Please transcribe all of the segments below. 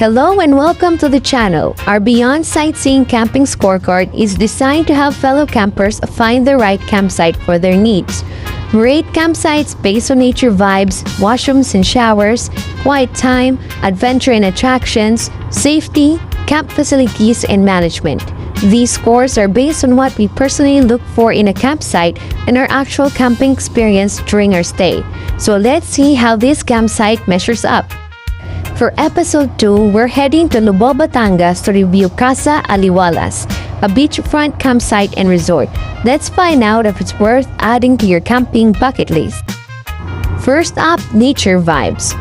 Hello and welcome to the channel. Our Beyond Sightseeing Camping Scorecard is designed to help fellow campers find the right campsite for their needs. We rate campsites based on nature vibes, washrooms and showers, quiet time, adventure and attractions, safety, camp facilities, and management. These scores are based on what we personally look for in a campsite and our actual camping experience during our stay. So let's see how this campsite measures up. For episode 2, we're heading to Lobo, Batangas to review Casa Aliwalas, a beachfront campsite and resort. Let's find out if it's worth adding to your camping bucket list. First up, nature vibes.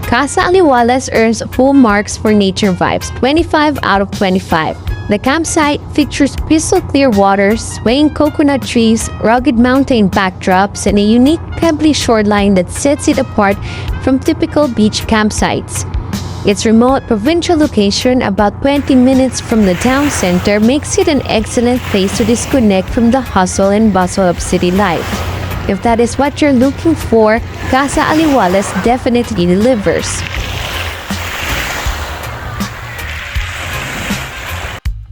Casa Aliwalas earns full marks for nature vibes, 25 out of 25. The campsite features crystal clear waters, swaying coconut trees, rugged mountain backdrops, and a unique pebbly shoreline that sets it apart from typical beach campsites. Its remote provincial location, about 20 minutes from the town center, makes it an excellent place to disconnect from the hustle and bustle of city life. If that is what you're looking for, Casa Aliwalas definitely delivers.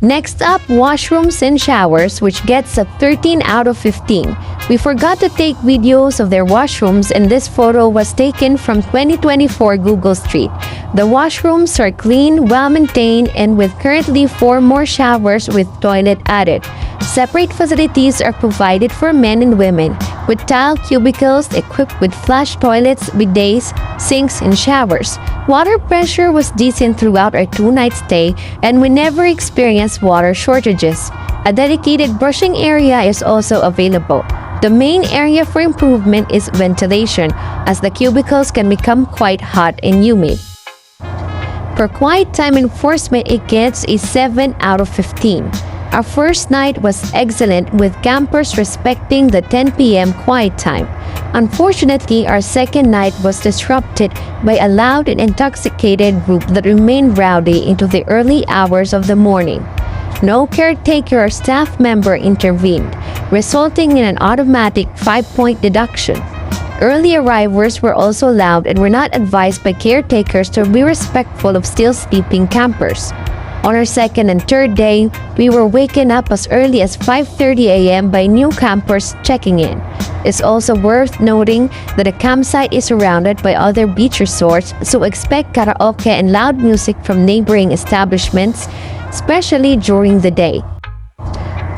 Next up, washrooms and showers, which gets a 13 out of 15. We forgot to take videos of their washrooms, and this photo was taken from 2024 Google Street. The washrooms are clean, well-maintained, and with currently 4 more showers with toilet added. Separate facilities are provided for men and women, with tile cubicles equipped with flush toilets, bidets, sinks, and showers. Water pressure was decent throughout our 2-night stay, and we never experienced water shortages. A dedicated brushing area is also available. The main area for improvement is ventilation, as the cubicles can become quite hot and humid. For quiet time enforcement, it gets a 7 out of 15. Our first night was excellent, with campers respecting the 10 p.m. quiet time. Unfortunately, our second night was disrupted by a loud and intoxicated group that remained rowdy into the early hours of the morning. No caretaker or staff member intervened, resulting in an automatic 5-point deduction. Early arrivals were also loud and were not advised by caretakers to be respectful of still sleeping campers. On our second and third day, we were waken up as early as 5:30 a.m. by new campers checking in. It's also worth noting that the campsite is surrounded by other beach resorts, so expect karaoke and loud music from neighboring establishments, especially during the day.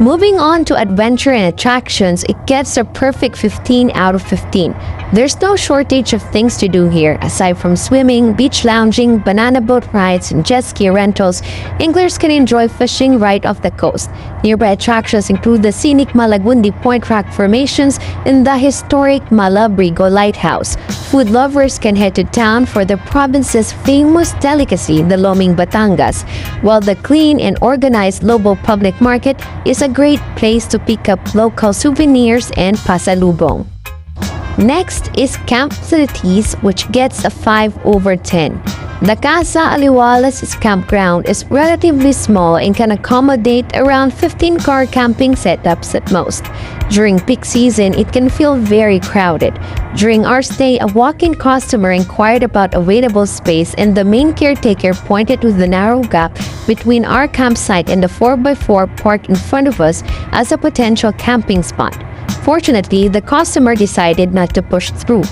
Moving on to adventure and attractions, it gets a perfect 15 out of 15. There's no shortage of things to do here. Aside from swimming, beach lounging, banana boat rides, and jet ski rentals, anglers can enjoy fishing right off the coast. Nearby attractions include the scenic Malagundi Point Rock formations and the historic Malabrigo Lighthouse. Food lovers can head to town for the province's famous delicacy, the Loming Batangas, while the clean and organized Lobo Public Market is a great place to pick up local souvenirs and pasalubong. Next is camp facilities, which gets a 5 over 10. The Casa Aliwalas campground is relatively small and can accommodate around 15 car camping setups at most. During peak season, it can feel very crowded. During our stay, a walk-in customer inquired about available space, and the main caretaker pointed to the narrow gap between our campsite and the 4x4 parked in front of us as a potential camping spot. Fortunately, the customer decided not to push through.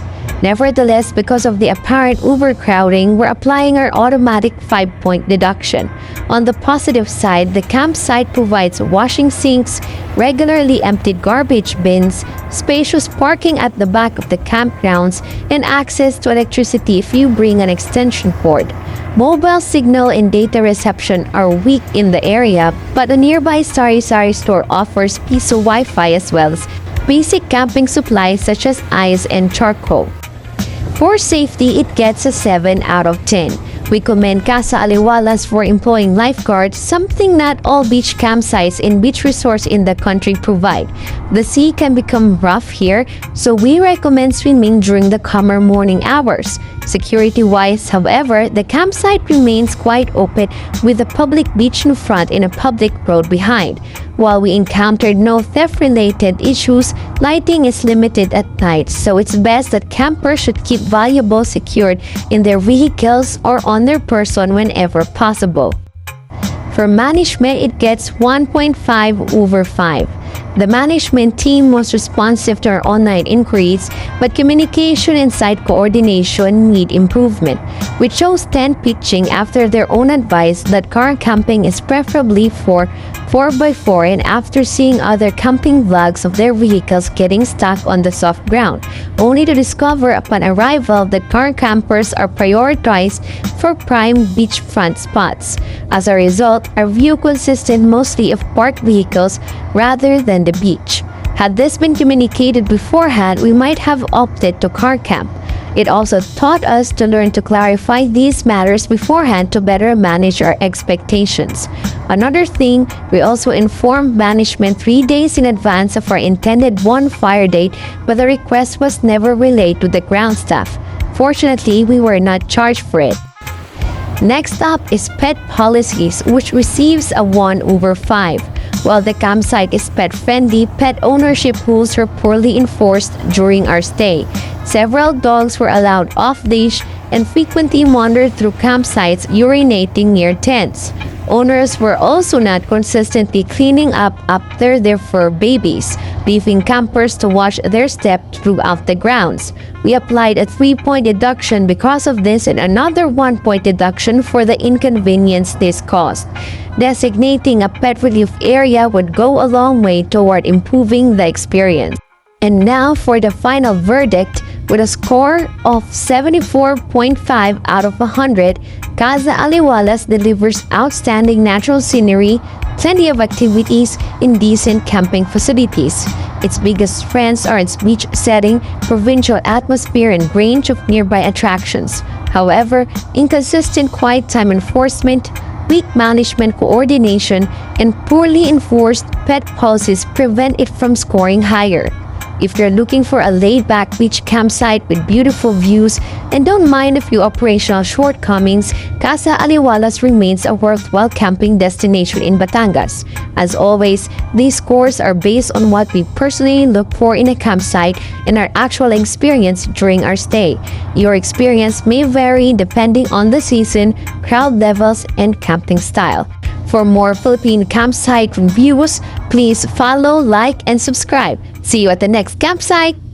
Nevertheless, because of the apparent overcrowding, we're applying our automatic 5-point deduction. On the positive side, the campsite provides washing sinks, regularly emptied garbage bins, spacious parking at the back of the campgrounds, and access to electricity if you bring an extension cord. Mobile signal and data reception are weak in the area, but a nearby sari-sari store offers piso Wi-Fi as well as basic camping supplies such as ice and charcoal. For safety, it gets a 7 out of 10. We commend Casa Aliwalas for employing lifeguards, something not all beach campsites and beach resorts in the country provide. The sea can become rough here, so we recommend swimming during the calmer morning hours. Security-wise, however, the campsite remains quite open with a public beach in front and a public road behind. While we encountered no theft-related issues, lighting is limited at night, so it's best that campers should keep valuables secured in their vehicles or on their person whenever possible. For management, it gets 1.5/5. The management team was responsive to our online inquiries, but communication and site coordination need improvement. We chose tent pitching after their own advice that car camping is preferably for 4x4 and after seeing other camping vlogs of their vehicles getting stuck on the soft ground, only to discover upon arrival that car campers are prioritized for prime beachfront spots. As a result, our view consisted mostly of parked vehicles rather than the beach. Had this been communicated beforehand, we might have opted to car camp. It also taught us to learn to clarify these matters beforehand to better manage our expectations. Another thing, we also informed management 3 days in advance of our intended bonfire date, but the request was never relayed to the ground staff. Fortunately, we were not charged for it. Next up is pet policies, which receives a 1/5. While the campsite is pet-friendly, pet ownership rules were poorly enforced during our stay. Several dogs were allowed off-leash and frequently wandered through campsites, urinating near tents. Owners were also not consistently cleaning up after their fur babies, leaving campers to watch their step throughout the grounds. We applied a 3-point deduction because of this and another 1-point deduction for the inconvenience this caused. Designating a pet relief area would go a long way toward improving the experience. And now for the final verdict, with a score of 74.5 out of 100, Casa Aliwalas delivers outstanding natural scenery, plenty of activities, and decent camping facilities. Its biggest strengths are its beach setting, provincial atmosphere, and range of nearby attractions. However, inconsistent quiet time enforcement, weak management coordination, and poorly enforced pet policies prevent it from scoring higher. If you're looking for a laid-back beach campsite with beautiful views and don't mind a few operational shortcomings, Casa Aliwalas remains a worthwhile camping destination in Batangas. As always, these scores are based on what we personally look for in a campsite and our actual experience during our stay. Your experience may vary depending on the season, crowd levels, and camping style. For more Philippine campsite reviews, please follow, like, and subscribe. See you at the next campsite!